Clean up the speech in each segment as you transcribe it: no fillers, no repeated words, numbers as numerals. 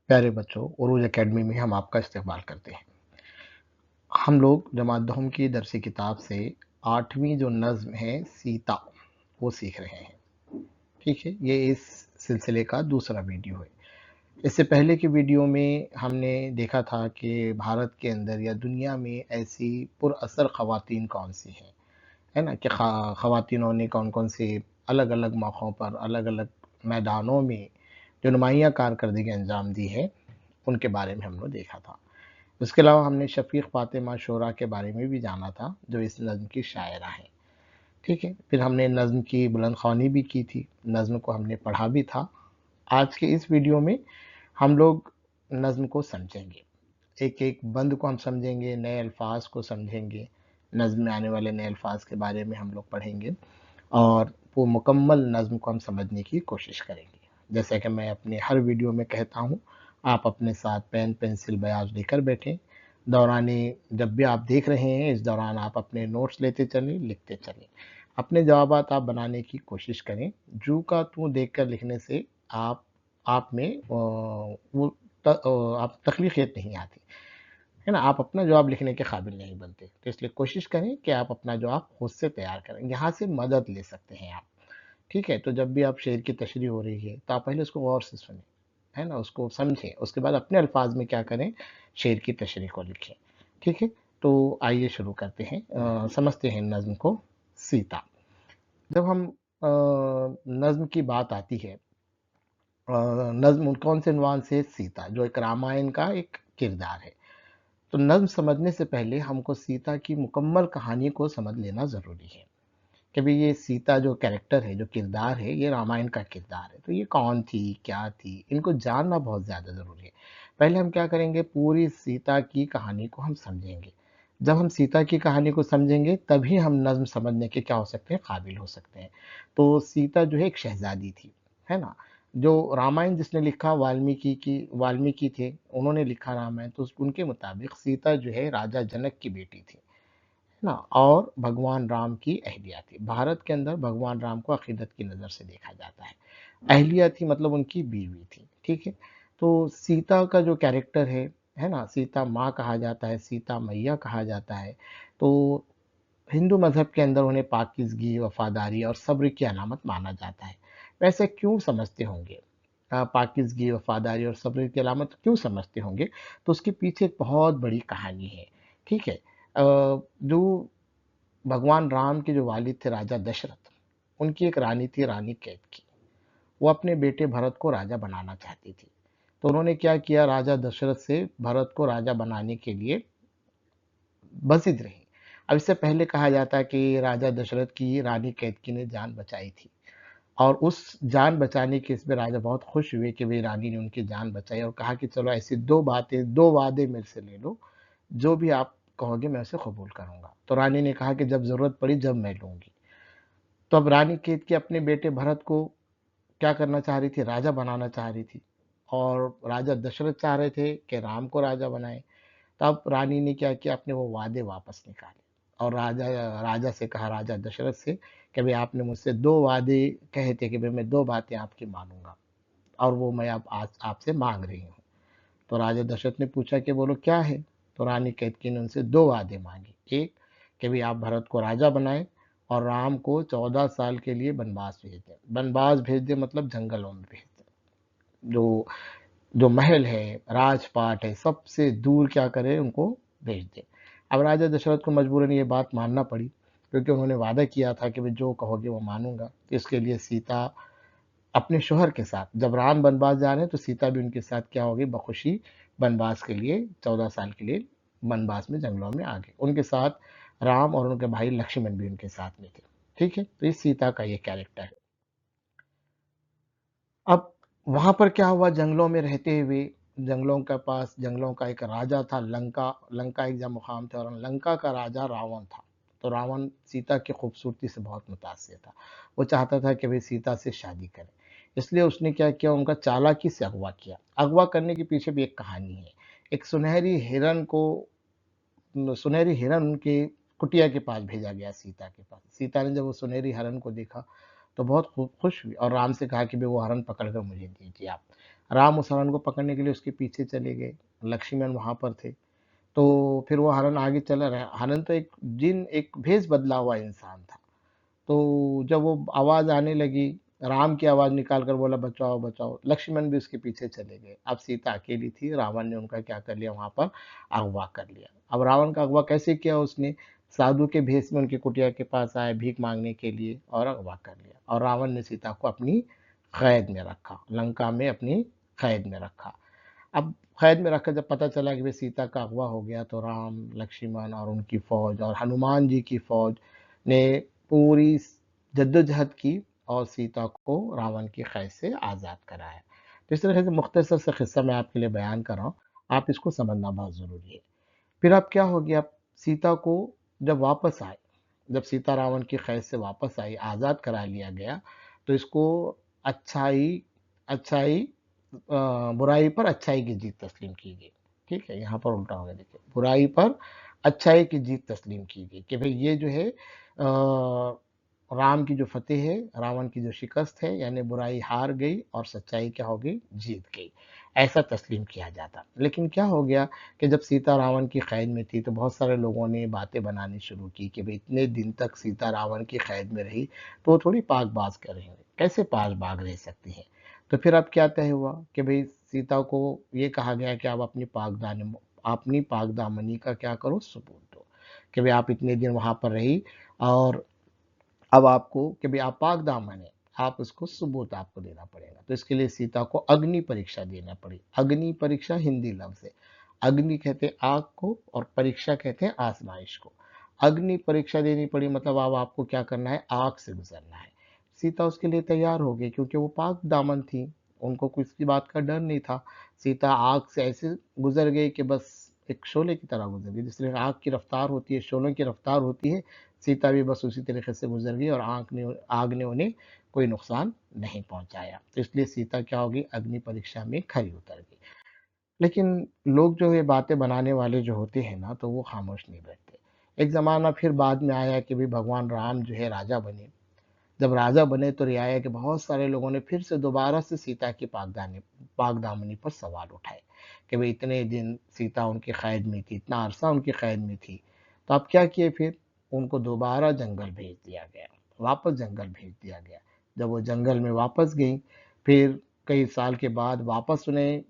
प्यारे बच्चों, उरूज एकेडमी में हम आपका इस्तकबाल करते हैं। हम लोग जमात दहम की दरसी किताब से 8वीं जो नज़्म है सीता, वो सीख रहे हैं। ठीक है, ये इस सिलसिले का दूसरा वीडियो है। इससे पहले के वीडियो में हमने देखा था कि भारत के अंदर या दुनिया में ऐसी पुरअसर ख़वातीन कौन-सी हैं, है ना? कि ख़वातीनों ने कौन-कौन से अलग-अलग मौक़ों पर, अलग-अलग मैदानों में जो नुमायाँ कारकर्दगी अंजाम दी है, उनके बारे में हमने देखा था। उसके अलावा हमने शफ़ीक़ फ़ातिमा शोरा के बारे में भी जाना था, जो इस नज़्म की शायरा हैं, ठीक है? फिर हमने नज़्म की बुलंद ख़्वानी भी की थी, नज़्म को हमने पढ़ा भी था। आज के इस वीडियो में हम लोग नज़्म को समझेंगे, एक-एक बंद को हम समझेंगे, नए अल्फ़ाज़ को समझेंगे, नज़्म में आने वाले नए अल्फ़ाज़ के बारे में हम लोग पढ़ेंगे और वो मुकम्मल नज़्म को हम समझने की कोशिश करेंगे। जैसा कि मैं अपने हर वीडियो में कहता हूँ, आप अपने साथ पेन, पेंसिल, बयाज लेकर बैठें। दौरान जब भी आप देख रहे हैं, इस दौरान आप अपने नोट्स लेते चलें, लिखते चलें। अपने जवाबात आप बनाने की कोशिश करें। जू का तू देखकर लिखने से आप में आप तख़लीक़ियत नहीं आती, है ना? आप अपना जवाब लिखने के काबिल नहीं बनते। तो इसलिए कोशिश करें कि आप अपना जवाब खुद से तैयार करें। यहाँ से मदद ले सकते हैं आप, ठीक है? तो जब भी आप शेर की तशरीह हो रही है, तो आप पहले उसको गौर से सुनें, है ना? उसको समझें, उसके बाद अपने अल्फ़ाज़ में क्या करें, शेर की तशरीह को लिखें, ठीक है? तो आइए शुरू करते हैं। समझते हैं नज़्म को। सीता। जब हम नज़्म की बात आती है, नज़्म कौन से उन्वान से? सीता, जो एक रामायण का एक किरदार है। तो नज़्म समझने से पहले हमको सीता की मुकम्मल कहानी को समझ लेना ज़रूरी है, कि भई ये सीता जो कैरेक्टर है, जो किरदार है, ये रामायण का किरदार है। तो ये कौन थी, क्या थी? इनको जानना बहुत ज़्यादा ज़रूरी है। पहले हम क्या करेंगे, पूरी सीता की कहानी को हम समझेंगे। जब हम सीता की कहानी को समझेंगे, तभी हम नज़्म समझने के क्या हो सकते हैं, काबिल हो सकते हैं। तो सीता जो है एक शहज़ादी थी, है ना? जो रामायण जिसने लिखा वाल्मीकि थे, उन्होंने लिखा रामायण, तो उनके मुताबिक सीता जो है राजा जनक की बेटी थी। ना, और भगवान राम की अहलिया थी। भारत के अंदर भगवान राम को अक़ीदत की नज़र से देखा जाता है। अहलिया थी मतलब उनकी बीवी थी, ठीक है? तो सीता का जो कैरेक्टर है ना? सीता माँ कहा जाता है, सीता मैया कहा जाता है। तो हिंदू मज़हब के अंदर उन्हें पाकीज़गी, वफ़ादारी और सब्र की अलामत माना जाता है। वैसे क्यों समझते होंगे? पाकीज़गी, वफ़ादारी और सब्र की अलामत क्यों समझते होंगे? तो उसके पीछे एक बहुत बड़ी कहानी है, ठीक है? जो भगवान राम के जो वालिद थे राजा दशरथ, उनकी एक रानी थी, रानी कैकई। वो अपने बेटे भरत को राजा बनाना चाहती थी। तो उन्होंने क्या किया, राजा दशरथ से भरत को राजा बनाने के लिए बज़िद रही। अब इससे पहले कहा जाता है कि राजा दशरथ की रानी कैकई ने जान बचाई थी और उस जान बचाने के इसमें राजा बहुत खुश हुए कि भई रानी ने उनकी जान बचाई और कहा कि चलो ऐसी 2 बातें, 2 वादे मेरे से ले लो, जो भी आप कहोगे मैं उसे कबूल करूँगा। तो रानी ने कहा कि जब ज़रूरत पड़ी जब मैं लूँगी। तो अब रानी केतकी अपने बेटे भरत को क्या करना चाह रही थी, राजा बनाना चाह रही थी और राजा दशरथ चाह रहे थे कि राम को राजा बनाएँ। तब रानी ने क्या किया, अपने वो वादे वापस निकाले और राजा राजा से कहा, राजा दशरथ से, कि भई आपने मुझसे 2 वादे कहे थे कि भई मैं 2 बातें आपकी मानूँगा और वो मैं अब आज आपसे माँग रही हूँ। तो राजा दशरथ ने पूछा कि बोलो क्या है? तो रानी कैकई ने उनसे 2 वादे माँगे। एक, कि भई आप भरत को राजा बनाएँ और राम को 14 साल के लिए बनवास भेज दें। बनवास भेज दें मतलब जंगलों में भेज दें। जो जो महल है, राजपाट है, सबसे दूर क्या करें, उनको भेज दें। अब राजा दशरथ को मजबूरन ये बात मानना पड़ी, क्योंकि उन्होंने वादा किया था कि भई जो कहोगे वो मानूँगा। इसके लिए सीता अपने शौहर के साथ, जब राम बनवास जा रहे हैं तो सीता भी उनके साथ क्या हो गई, बखुशी बनवास के लिए 14 साल के लिए बनवास में जंगलों में आ गए। उनके साथ राम और उनके भाई लक्ष्मण भी उनके साथ में थे। ठीक है? तो ये सीता का ये कैरेक्टर है। अब वहाँ पर क्या हुआ, जंगलों में रहते हुए, जंगलों का एक राजा था, लंका। लंका एक जहाँ मुकाम था और लंका का राजा रावण था। तो रावण सीता की खूबसूरती से बहुत मुतासिर था। वो चाहता था कि भई सीता से शादी करे। इसलिए उसने क्या किया, उनका चालाकी से अगवा किया। अगवा करने के पीछे भी एक कहानी है। एक सुनहरी हिरन उनकी कुटिया के पास भेजा गया, सीता के पास। सीता ने जब वो सुनहरी हिरन को देखा, तो बहुत खुश हुई और राम से कहा कि भई वो हरण पकड़ कर मुझे दीजिए आप। राम उस हरण को पकड़ने के लिए उसके पीछे चले गए, लक्ष्मण वहाँ पर थे। तो फिर वो हरण आगे चला रहा, हरण तो एक भेष बदला हुआ इंसान था। तो जब वो आवाज़ आने लगी, राम की आवाज़ निकाल कर बोला बचाओ, बचाओ, लक्ष्मण भी उसके पीछे चले गए। अब सीता अकेली थी, रावण ने उनका क्या कर लिया वहाँ पर अगवा कर लिया। अब रावण का अगवा कैसे किया उसने? साधु के भेष में उनकी कुटिया के पास आए भीख माँगने के लिए और अगवा कर लिया और रावण ने सीता को अपनी कैद में रखा, लंका में अपनी कैद में रखा। अब कैद में रखकर जब पता चला कि भई सीता का अगवा हो गया तो राम, लक्ष्मण और उनकी फ़ौज और हनुमान जी की फ़ौज ने पूरी जद्दोजहद की और सीता को रावण की कैद से आज़ाद कराया। तो इस तरीके से मुख्तसर सा किस्सा मैं आपके लिए बयान कर रहा हूँ, आप इसको समझना बहुत ज़रूरी है। फिर अब क्या हो गया, सीता को जब वापस आए, जब सीता रावण की कैद से वापस आई, आज़ाद करा लिया गया, तो इसको अच्छाई अच्छाई बुराई पर अच्छाई की जीत तस्लीम की गई। ठीक है? यहाँ पर उल्टा हो गया देखिए, बुराई पर अच्छाई की जीत तस्लीम की गई कि भई ये जो है राम की जो फ़तेह है, रावण की जो शिकस्त है, यानी बुराई हार गई और सच्चाई क्या हो गई? जीत गई। ऐसा तस्लीम किया जाता। लेकिन क्या हो गया कि जब सीता रावण की कैद में थी, तो बहुत सारे लोगों ने बातें बनानी शुरू की कि भई इतने दिन तक सीता रावण की कैद में रही, तो वो थोड़ी पाक-बाज़ करेंगे, कैसे पाक-बाज़ रह सकती हैं? तो फिर अब क्या तय हुआ कि भई सीता को ये कहा गया कि आप अपनी पाक-दामनी का क्या करो? सबूत दो, कि भई आप इतने दिन वहाँ पर रही और अब आपको कि भई आप पाक-दामन हैं, आप उसको सबूत आपको देना पड़ेगा। तो इसके लिए सीता को अग्नि परीक्षा देना पड़ी। अग्नि परीक्षा हिंदी लफ्ज़ है। अग्नि कहते हैं आग को और परीक्षा कहते हैं आज़माइश को। अग्नि परीक्षा देनी पड़ी मतलब अब आपको क्या करना है? आग से गुज़रना है। सीता उसके लिए तैयार हो गई क्योंकि वो पाक-दामन थी, उनको किसी बात का डर नहीं था। सीता आग से ऐसे गुज़र गई कि बस एक शोले की तरह गुज़र गई। जिस तरह आग की रफ़्तार होती है, शोलों की रफ़्तार होती है, सीता भी बस उसी तरीके से गुज़र गई और आग ने उन्हें कोई नुकसान नहीं पहुँचाया। तो इसलिए सीता क्या हो गई? अग्नि परीक्षा में खरी उतर गई। लेकिन लोग जो ये बातें बनाने वाले जो होते हैं ना, तो वो खामोश नहीं बैठते। एक ज़माना फिर बाद में आया कि भई भगवान राम जो है राजा बने। जब राजा बने तो रियाया के बहुत सारे लोगों ने फिर से दोबारा से सीता की पाक-दामनी पर सवाल उठाए कि भई इतने दिन सीता उनकी कैद में थी, इतना अरसा उनकी कैद में थी। तो अब क्या किए फिर? उनको दोबारा जंगल भेज दिया गया, वापस जंगल भेज दिया गया। जब वो जंगल में वापस गईं, फिर कई साल के बाद वापस उन्हें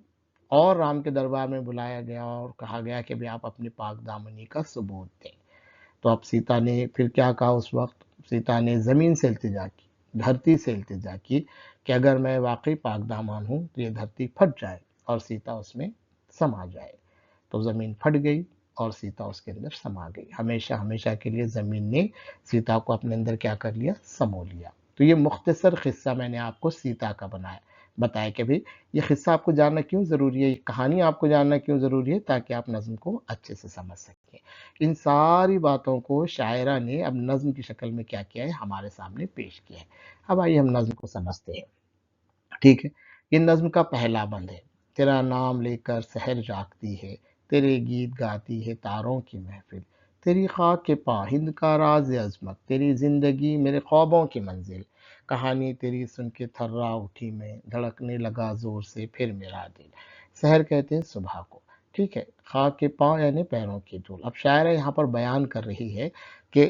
और राम के दरबार में बुलाया गया और कहा गया कि भई आप अपनी पाक-दामनी का सबूत दें। तो अब सीता ने फिर क्या कहा उस वक़्त? सीता ने ज़मीन से इल्तिजा की, धरती से इल्तिजा की कि अगर मैं वाक़ई पाक-दामन हूँ, तो ये धरती फट जाए और सीता उसमें समा जाए। तो ज़मीन फट गई और सीता उसके अंदर समा गई। हमेशा-हमेशा के लिए ज़मीन ने सीता को अपने अंदर क्या कर लिया? समो लिया। तो ये मुख्तसर किस्सा मैंने आपको सीता का बताया कि भई ये किस्सा आपको जानना क्यों ज़रूरी है, ये कहानी आपको जानना क्यों ज़रूरी है ताकि आप नज़्म को अच्छे से समझ सकें। इन सारी बातों को शायरा ने अब नज़्म की शक्ल में क्या किया है, हमारे सामने पेश किया है। अब आइए हम नज़्म को समझते हैं, ठीक है? ये नज़्म का पहला बंद है। तेरा नाम लेकर सहर जागती है, तेरे गीत गाती है तारों की महफ़िल। तेरी ख़ाक के पा हिंद का राज़ अज़मत, तेरी ज़िंदगी मेरे ख्वाबों की मंज़िल। कहानी तेरी सुन के थर्रा उठी मैं, धड़कने लगा ज़ोर से फिर मेरा दिल। सहर कहते हैं सुबह को, ठीक है? ख़ाक के पाँव यानी पैरों की धूल। अब शायरा यहाँ पर बयान कर रही है कि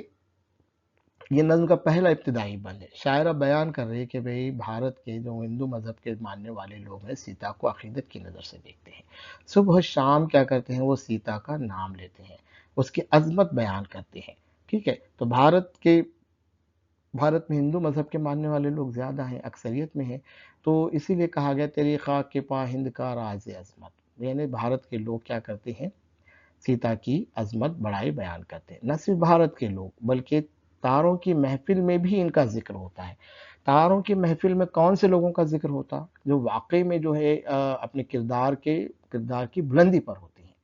ये नज़्म का पहला इब्तिदाई बंद है। शायरा बयान कर रही है कि भई भारत के जो हिंदू मज़हब के मानने वाले लोग हैं, सीता को अक़ीदत की नज़र से देखते हैं। सुबह-शाम क्या करते हैं, वो सीता का नाम लेते हैं, उसकी अज़मत बयान करते हैं, ठीक है? तो भारत में हिंदू मज़हब के मानने वाले लोग ज़्यादा हैं, अक्सरियत में हैं, तो इसीलिए कहा गया तेरी ख़ाक के पा हिंद का राज़ अज़मत। यानी भारत के लोग क्या करते हैं, सीता की अज़मत बड़ाई बयान करते हैं। न सिर्फ़ भारत के लोग बल्कि तारों की महफ़िल में भी इनका ज़िक्र होता है। तारों की महफ़िल में कौन से लोगों का ज़िक्र होता? जो वाक़ई में जो है अपने किरदार की बुलंदी पर होते हैं,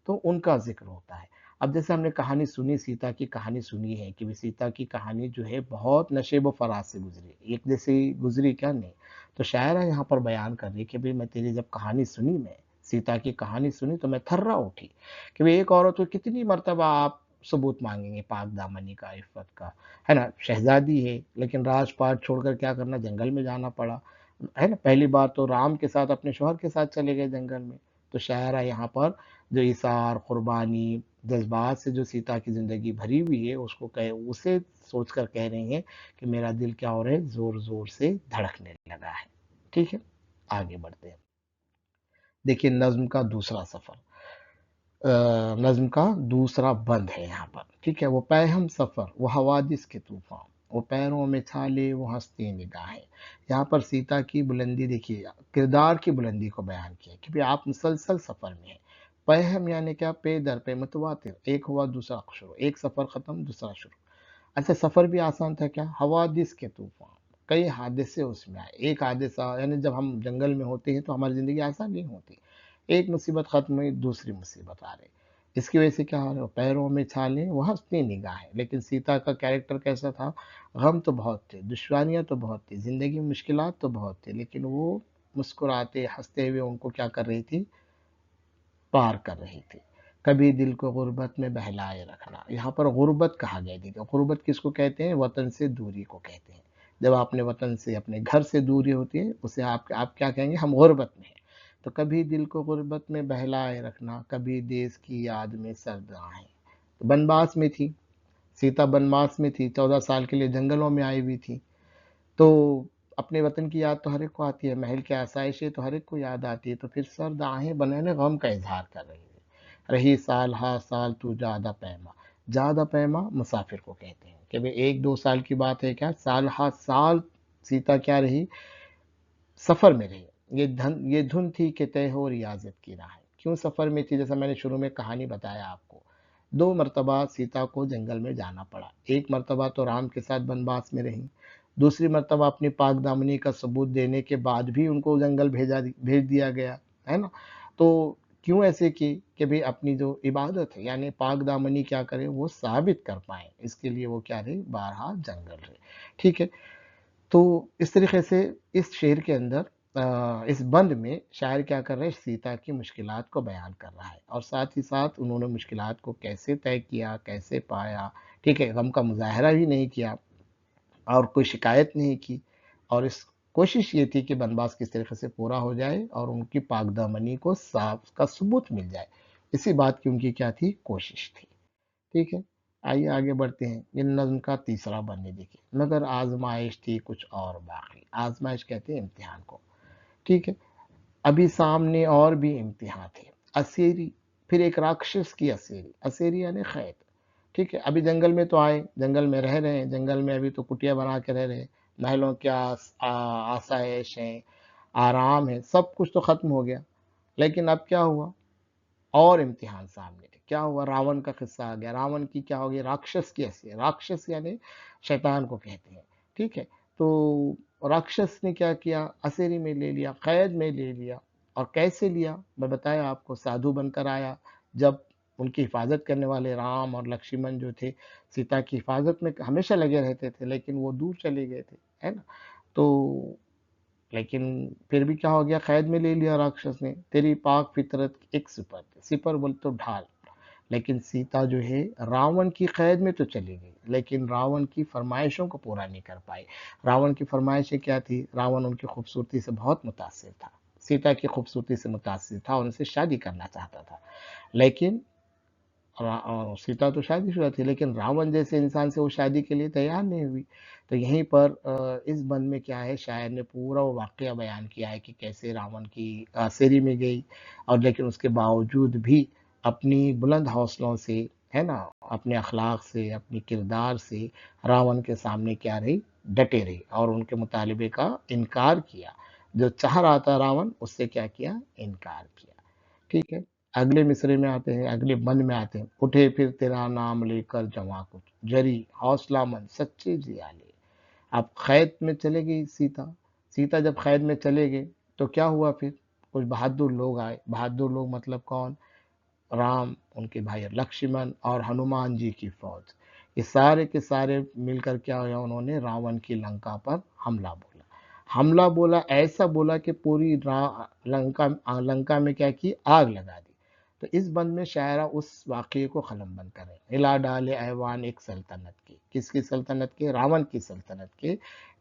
तो उनका ज़िक्र होता है। अब जैसे हमने कहानी सुनी, सीता की कहानी सुनी है कि सीता की कहानी जो है बहुत नशेब-ओ-फ़राज़ से गुज़री, एक जैसी गुज़री क्या नहीं। तो शायरा यहाँ पर बयान कर रही है कि भई मैं तेरी जब कहानी सुनी, मैं सीता की कहानी सुनी तो मैं थर्रा उठी कि भई एक औरत को कितनी मर्तबा आप सबूत माँगेंगे पाक-दामनी का, इफ़्फ़त का, है ना? शहज़ादी है, लेकिन राजपाट छोड़कर क्या करना, जंगल में जाना पड़ा, है ना? पहली बार तो राम के साथ, अपने शौहर के साथ चले गए जंगल में। तो शायरा यहाँ पर जो इसार, कुर्बानी, जज़्बात से जो सीता की ज़िंदगी भरी हुई है, उसको कह उसे सोचकर कह रही हैं कि मेरा दिल क्या हो रहा है, ज़ोर-ज़ोर से धड़कने लगा है। ठीक है? आगे बढ़ते हैं। देखिए नज़्म का दूसरा सफ़र, नज़्म का दूसरा बंद है यहाँ पर, ठीक है? वो पैहम सफ़र, वो हवादिस के तूफ़ान, वो पैरों में छाले, वो हँसती निगाहें। यहाँ पर सीता की बुलंदी देखिए, किरदार की बुलंदी को बयान किया कि भई आप मुसलसल सफ़र में हैं। पैहम यानी क्या? पे दर पे मुतवातिर, एक हुआ दूसरा शुरू, एक सफ़र ख़त्म दूसरा शुरू। अच्छा सफ़र भी आसान था क्या? हवादिस के तूफ़ान, कई हादसे उसमें आए। एक हादसा यानी जब हम जंगल में होते हैं तो हमारी ज़िंदगी आसान नहीं होती। एक मुसीबत ख़त्म हुई, दूसरी मुसीबत आ रही। इसकी वजह से क्या हो रहा है? पैरों में छाले, वो हँसती निगाहें। लेकिन सीता का कैरेक्टर कैसा था? गम तो बहुत थे, दुश्वारियाँ तो बहुत थी, ज़िंदगी में मुश्किलात तो बहुत थी, लेकिन वो मुस्कुराते, हँसते हुए उनको क्या कर रही थी? पार कर रही थी। कभी दिल को गुर्बत में बहलाए रखना, यहाँ पर गुर्बत कहा गया। देखिए गुर्बत किसको कहते हैं? वतन से दूरी को कहते हैं। जब अपने वतन से, अपने घर से दूरी होती है, उसे आप क्या कहेंगे? हम गुर्बत में हैं। तो कभी दिल को गुर्बत में बहलाए रखना, कभी देश की याद में सर्द आहें। तो बनवास में थी, सीता बनवास में थी, 14 साल के लिए जंगलों में आई हुई थी। तो अपने वतन की याद तो हर एक को आती है, महल की आसाइशें तो हर एक को याद आती है, तो फिर सर्द आहें बनाने गम का इज़हार कर रही है। रही साल हा साल तू ज़्यादा पैमा, ज़्यादा पैमा मुसाफिर को कहते हैं कि भई 1-2 साल की बात है क्या, साल हा साल सीता क्या रही, सफ़र में रही। ये धुन थी कि तय हो रियाज़त की राहें। क्यों सफ़र में थी? जैसा मैंने शुरू में कहानी बताया आपको। 2 मर्तबा सीता को जंगल में जाना पड़ा। एक मर्तबा तो राम के साथ वनवास में रहीं, दूसरी मर्तबा अपनी पाक-दामनी का सबूत देने के बाद भी उनको जंगल भेज दिया गया, है ना? तो क्यों ऐसे की कि भई अपनी जो इबादत है, यानी पाक-दामनी क्या करें, वो साबित कर पाएँ। इसके लिए वो क्या रहे, बारहा जंगल रहे। ठीक है? तो इस तरीके से इस शेर के अंदर, इस बंद में शायर क्या कर रहे हैं, सीता की मुश्किलात को बयान कर रहा है और साथ ही साथ उन्होंने मुश्किलात को कैसे तय किया, कैसे पाया, ठीक है? गम का मुज़ाहरा भी नहीं किया और कोई शिकायत नहीं की और इस कोशिश ये थी कि बनवास किस तरीके से पूरा हो जाए और उनकी पाकदामनी को साफ का सबूत मिल जाए। इसी बात की उनकी क्या थी? कोशिश थी। ठीक है? आइए आगे बढ़ते हैं। ये नज़्म का तीसरा बंद है देखिए। मगर आज़माइश थी कुछ और बाक़ी। आज़माइश कहते हैं इम्तिहान को। ठीक है? अभी सामने और भी इम्तिहान थे। असेरी, फिर एक राक्षस की असेरी। असेरी यानी क़ैद। ठीक है? अभी जंगल में तो आए, जंगल में रह रहे हैं, जंगल में अभी तो कुटिया बना के रह रहे हैं। महलों की आसाइश है, आराम है, सब कुछ तो ख़त्म हो गया। लेकिन अब क्या हुआ? और इम्तिहान सामने थे। क्या हुआ? रावण का किस्सा आ गया। रावण की क्या हो गई? राक्षस की हस्ती। राक्षस यानी शैतान को कहते हैं। ठीक है? तो राक्षस ने क्या किया? असेरी में ले लिया, कैद में ले लिया और कैसे लिया? मैं बताया आपको, साधु बनकर आया। जब उनकी हिफाज़त करने वाले राम और लक्ष्मण जो थे, सीता की हिफाज़त में हमेशा लगे रहते थे, लेकिन वो दूर चले गए थे। है ना? तो लेकिन फिर भी क्या हो गया? कैद में ले लिया राक्षस ने। तेरी पाक फ़ितरत एक सिपर थी, सिपर बोले तो ढाल। लेकिन सीता जो है रावण की कैद में तो चली गई, लेकिन रावण की फ़रमाइशों को पूरा नहीं कर पाई। रावण की फ़रमाइशें क्या थी? रावण उनकी खूबसूरती से बहुत मुतासिर था। सीता की खूबसूरती से मुतासिर था और उनसे शादी करना चाहता था। लेकिन सीता तो शादीशुदा थी, लेकिन रावण जैसे इंसान से वो शादी के लिए तैयार नहीं हुई। तो यहीं पर इस बंद में क्या है, शायर ने पूरा वो वाक़या बयान किया है कि कैसे रावण की सेरी में गई और लेकिन उसके बावजूद भी अपनी बुलंद हौसलों से, है ना? अपने अखलाक से, अपने किरदार से रावण के सामने क्या रही? डटे रही और उनके मुतालिबे का इनकार किया। जो चाह रहा था रावण, उससे क्या किया? इनकार किया। ठीक है? अगले मिसरे में आते हैं, अगले बंद में आते हैं। उठे फिर तेरा नाम लेकर जवां कुछ, जरी हौसलामंद सच्चे जियाले। अब कैद में चले गई सीता। सीता जब कैद में चले गए, तो क्या हुआ फिर? कुछ बहादुर लोग आए। बहादुर लोग मतलब कौन? राम, उनके भाई लक्ष्मण और हनुमान जी की फ़ौज। ये सारे के सारे मिलकर क्या हुआ? उन्होंने रावण की लंका पर हमला बोला। हमला बोला, ऐसा बोला कि पूरी लंका में क्या की? आग लगा दी। तो इस बंद में शायरा उस वाक़ये को कलमबंद कर रहे हैं। हिला डाले ऐवान एक सल्तनत की, किसकी सल्तनत के? रावण की सल्तनत के,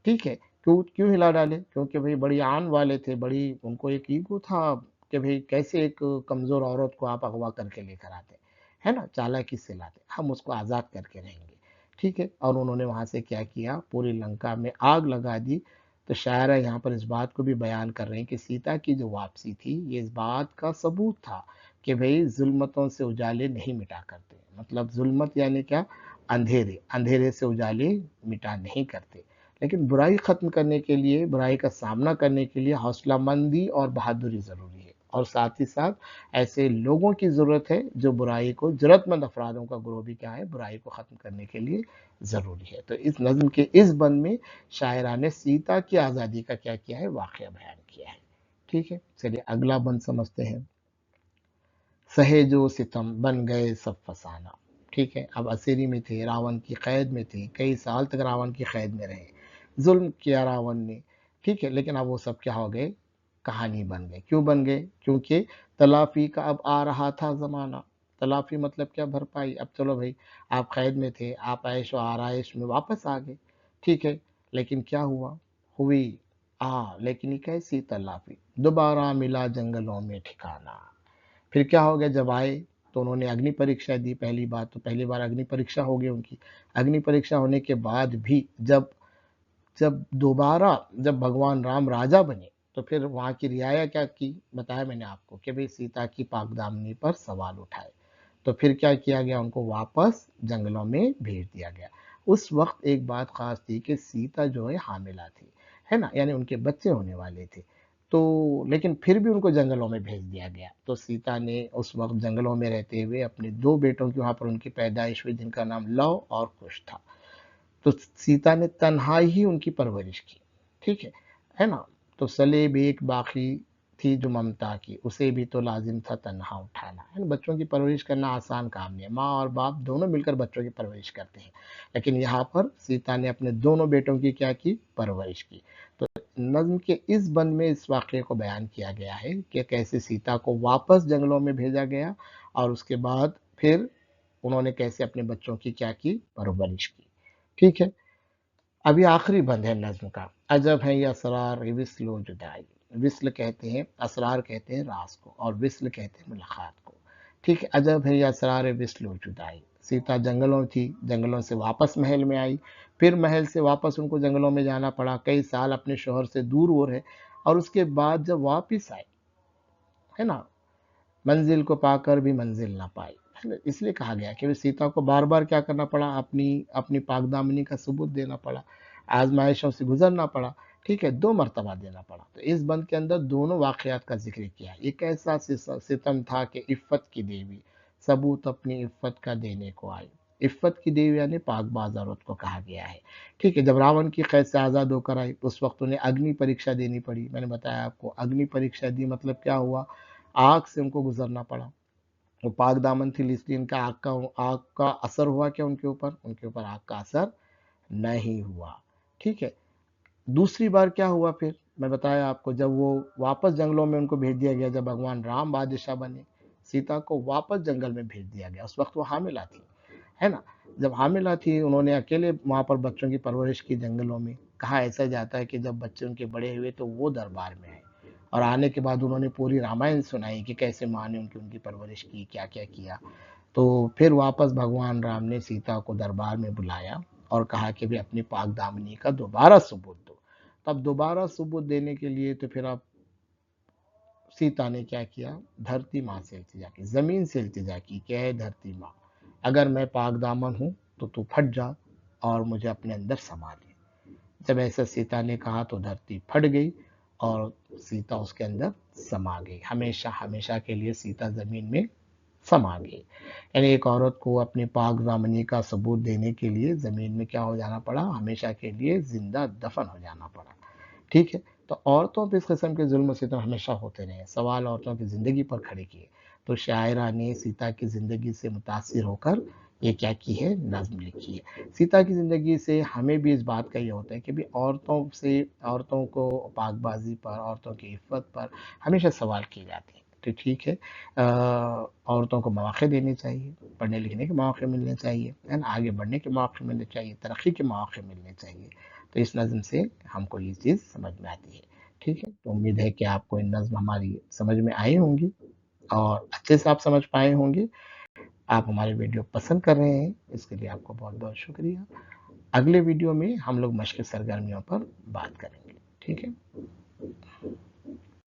ठीक है। क्यों क्यों हिला डाले? क्योंकि भई बड़ी आन वाले थे, बड़ी उनको एक ईगो था कि भई कैसे एक कमज़ोर औरत को आप अगवा करके लेकर आते, है ना? चालाकी से लाते, हम उसको आज़ाद करके रहेंगे, ठीक है। और उन्होंने वहाँ से क्या किया, पूरी लंका में आग लगा दी। तो शायरा यहाँ पर इस बात को भी बयान कर रहे हैं कि सीता की जो वापसी थी, ये इस बात का सबूत था कि भई ज़ुल्मतों से उजाले नहीं मिटा करते। मतलब ज़ुल्मत यानी क्या? अंधेरे, अंधेरे से उजाले मिटा नहीं करते। लेकिन बुराई ख़त्म करने के लिए, बुराई का सामना करने के लिए हौसलामंदी और बहादुरी ज़रूरी है। और साथ ही साथ ऐसे लोगों की ज़रूरत है जो बुराई को, ज़रूरतमंद अफ़रादों का गिरोह भी क्या है, बुराई को ख़त्म करने के लिए ज़रूरी है। तो इस नज़्म के इस बंद में शायरा ने सीता की आज़ादी का क्या किया है, वाक़या बयान किया है। ठीक है? चलिए अगला बंद समझते हैं। सहे जो सितम बन गए सब फसाना। ठीक है, अब असीरी में थे, रावण की कैद में थे, कई साल तक रावण की कैद में रहे, जुल्म किया रावण ने, ठीक है। लेकिन अब वो सब क्या हो गए, कहानी बन गए। क्यों बन गए? क्योंकि तलाफी का अब आ रहा था ज़माना। तलाफी मतलब क्या? भरपाई। अब चलो भाई, आप कैद में थे, आप ऐश व आराइश में वापस आ गए, ठीक है। लेकिन क्या हुआ, हुई लेकिन ये कैसी तलाफी, दोबारा मिला जंगलों में ठिकाना। फिर क्या हो गया, जब आए तो उन्होंने अग्नि परीक्षा दी। पहली बात तो पहली बार अग्नि परीक्षा हो गई उनकी। अग्नि परीक्षा होने के बाद भी जब जब दोबारा जब भगवान राम राजा बने, तो फिर वहाँ की रियाया क्या की, बताया मैंने आपको कि भाई सीता की पाकदामनी पर सवाल उठाए। तो फिर क्या किया गया, उनको वापस जंगलों में भेज दिया गया। उस वक्त एक बात खास थी कि सीता जो है हामिला थी, है ना, यानी उनके बच्चे होने वाले थे। तो लेकिन फिर भी उनको जंगलों में भेज दिया गया। तो सीता ने उस वक्त जंगलों में रहते हुए अपने दो बेटों की, वहां पर उनकी पैदाइश हुई, जिनका नाम लव और कुश था। तो सीता ने तन्हाई ही उनकी परवरिश की, ठीक है ना। तो सलेब एक बाकी थी जो ममता की, उसे भी तो लाजिम था तन्हा उठाना, है ना। बच्चों की परवरिश करना आसान काम नहीं है, माँ और बाप दोनों मिलकर बच्चों की परवरिश करते हैं। लेकिन यहाँ पर सीता ने अपने दोनों बेटों की क्या की, परवरिश की। तो नज्म के इस बंद में इस वाक़ये को बयान किया गया है कि कैसे सीता को वापस जंगलों में भेजा गया, और उसके बाद फिर उन्होंने कैसे अपने बच्चों की क्या की, परवरिश की। ठीक है। अभी आखिरी बंद है नज्म का। अजब है ये असरार विस्ल व जुदाई। विस्ल कहते हैं, असरार कहते हैं राज को, और विस्ल कहते हैं मुलाकात को। ठीक है, अजब है ये असरार विस्ल व जुदाई। सीता जंगलों थी, जंगलों से वापस महल में आई, फिर महल से वापस उनको जंगलों में जाना पड़ा, कई साल अपने शोहर से दूर हो रहे, और उसके बाद जब वापिस आए, है ना, मंजिल को पाकर भी मंजिल ना पाई। इसलिए कहा गया कि सीता को बार बार क्या करना पड़ा, अपनी अपनी पाकदामनी का सबूत देना पड़ा, आजमाइशों से गुजरना पड़ा, ठीक है, दो मरतबा देना पड़ा। तो इस बंद के अंदर दोनों वाकयात का जिक्र किया। एक ऐसा सितम था कि इफ़्फ़त की देवी सबूत अपनी इफ़्फ़त का देने को आई। इफ़्फ़त की देवी यानी पाकबाज औरत को कहा गया है, ठीक है। जब रावण की कैद से आज़ाद होकर आई, उस वक्त उन्हें अग्नि परीक्षा देनी पड़ी। मैंने बताया आपको, अग्नि परीक्षा दी मतलब क्या हुआ, आग से उनको गुजरना पड़ा। वो पाक दामन थी, इसलिए इनका आग का असर हुआ क्या उनके ऊपर, उनके ऊपर आग का असर नहीं हुआ, ठीक है। दूसरी बार क्या हुआ फिर, मैं बताया आपको, जब वो वापस जंगलों में उनको भेज दिया गया, जब भगवान राम बादशाह बने, सीता को वापस जंगल में भेज दिया गया। उस वक्त वो हामिला थी, है ना। जब हामिला थी, उन्होंने अकेले वहां पर बच्चों की परवरिश की जंगलों में। कहा ऐसा जाता है कि जब बच्चे उनके बड़े हुए तो वो दरबार में आए, और आने के बाद उन्होंने पूरी रामायण सुनाई कि कैसे माँ ने उनकी उनकी परवरिश की, क्या क्या किया। तो फिर वापस भगवान राम ने सीता को दरबार में बुलाया और कहा कि भी अपनी पाक दामनी का दोबारा सबूत दो। तब दोबारा सबूत देने के लिए तो फिर अब सीता ने क्या किया, धरती माँ से इल्तिजा की, जमीन से इल्तिजा की, क्या है, धरती माँ, अगर मैं पाक दामन हूँ तो तू फट जा और मुझे अपने अंदर समा ले। जब ऐसा सीता ने कहा तो धरती फट गई और सीता उसके अंदर समा गई, हमेशा हमेशा के लिए सीता जमीन में समा गई। यानी एक औरत को अपनी पाक दामनी का सबूत देने के लिए जमीन में क्या हो जाना पड़ा, हमेशा के लिए जिंदा दफन हो जाना पड़ा, ठीक है। तो औरतों पर इस किस्म के जुल्म सितम हमेशा होते रहे, सवाल औरतों की ज़िंदगी पर खड़े किए। तो शायरा ने सीता की ज़िंदगी से मुतासिर होकर ये क्या की है, नज़्म लिखी है। सीता की ज़िंदगी से हमें भी इस बात का ये होता है कि भी औरतों को पाकबाज़ी पर, औरतों की इफ़्फ़त पर हमेशा सवाल किए जाते हैं। तो ठीक है, औरतों को मौके देने चाहिए, पढ़ने लिखने के मौके मिलने चाहिए, है ना? आगे बढ़ने के मौके मिलने चाहिए, तरक्की के मौके मिलने चाहिए। तो इस नज़्म से हमको ये चीज़ समझ में आती है। ठीक है? तो उम्मीद है कि आपको ये नज़्म हमारी समझ में आई होंगी और अच्छे से आप समझ पाए होंगे। आप हमारे वीडियो पसंद कर रहे हैं, इसके लिए आपको बहुत-बहुत शुक्रिया। अगले वीडियो में हम लोग मश्क सरगर्मियों पर बात करेंगे। ठीक है?